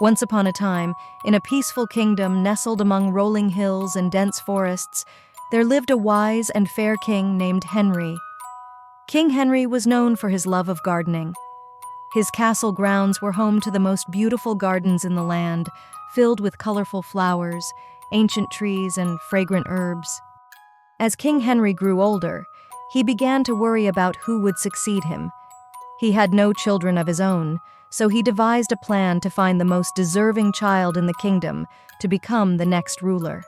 Once upon a time, in a peaceful kingdom nestled among rolling hills and dense forests, there lived a wise and fair king named Henry. King Henry was known for his love of gardening. His castle grounds were home to the most beautiful gardens in the land, filled with colorful flowers, ancient trees, and fragrant herbs. As King Henry grew older, he began to worry about who would succeed him. He had no children of his own, so he devised a plan to find the most deserving child in the kingdom to become the next ruler.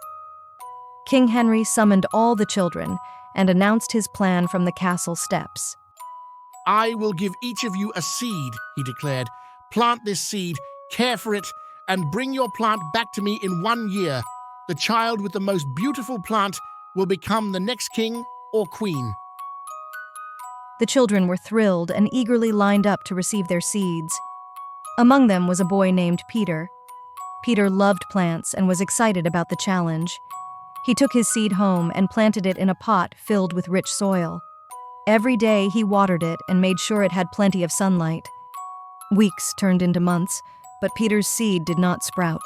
King Henry summoned all the children and announced his plan from the castle steps. "I will give each of you a seed," he declared. "Plant this seed, care for it, and bring your plant back to me in 1 year. The child with the most beautiful plant will become the next king or queen." The children were thrilled and eagerly lined up to receive their seeds. Among them was a boy named Peter. Peter loved plants and was excited about the challenge. He took his seed home and planted it in a pot filled with rich soil. Every day he watered it and made sure it had plenty of sunlight. Weeks turned into months, but Peter's seed did not sprout.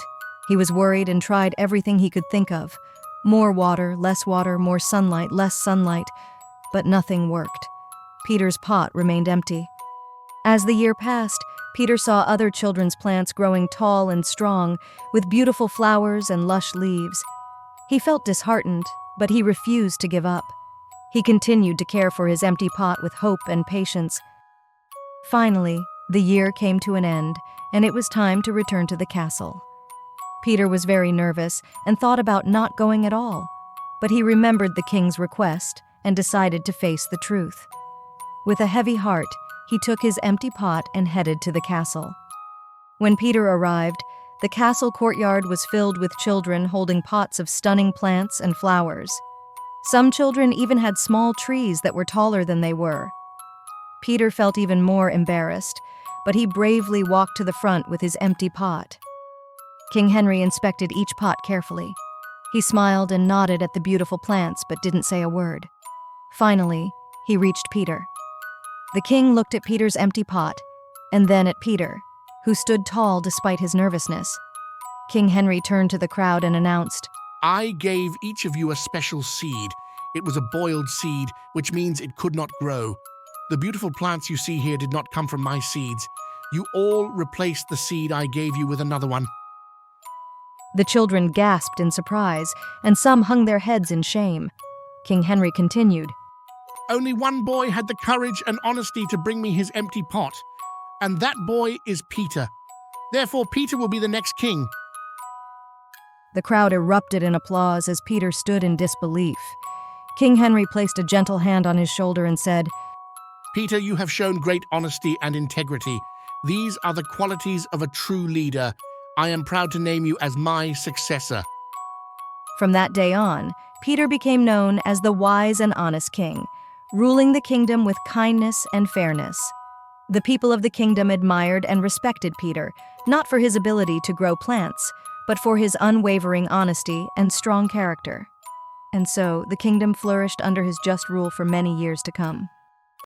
He was worried and tried everything he could think of. More water, more sunlight, less sunlight, but nothing worked. Peter's pot remained empty. As the year passed, Peter saw other children's plants growing tall and strong, with beautiful flowers and lush leaves. He felt disheartened, but he refused to give up. He continued to care for his empty pot with hope and patience. Finally, the year came to an end, and it was time to return to the castle. Peter was very nervous and thought about not going at all, but he remembered the king's request and decided to face the truth. With a heavy heart, he took his empty pot and headed to the castle. When Peter arrived, the castle courtyard was filled with children holding pots of stunning plants and flowers. Some children even had small trees that were taller than they were. Peter felt even more embarrassed, but he bravely walked to the front with his empty pot. King Henry inspected each pot carefully. He smiled and nodded at the beautiful plants but didn't say a word. Finally, he reached Peter. The king looked at Peter's empty pot, and then at Peter, who stood tall despite his nervousness. King Henry turned to the crowd and announced, "I gave each of you a special seed. It was a boiled seed, which means it could not grow. The beautiful plants you see here did not come from my seeds. You all replaced the seed I gave you with another one." The children gasped in surprise, and some hung their heads in shame. King Henry continued, "Only one boy had the courage and honesty to bring me his empty pot, and that boy is Peter. Therefore, Peter will be the next king." The crowd erupted in applause as Peter stood in disbelief. King Henry placed a gentle hand on his shoulder and said, "Peter, you have shown great honesty and integrity. These are the qualities of a true leader. I am proud to name you as my successor." From that day on, Peter became known as the wise and honest king, ruling the kingdom with kindness and fairness. The people of the kingdom admired and respected Peter, not for his ability to grow plants, but for his unwavering honesty and strong character. And so, the kingdom flourished under his just rule for many years to come.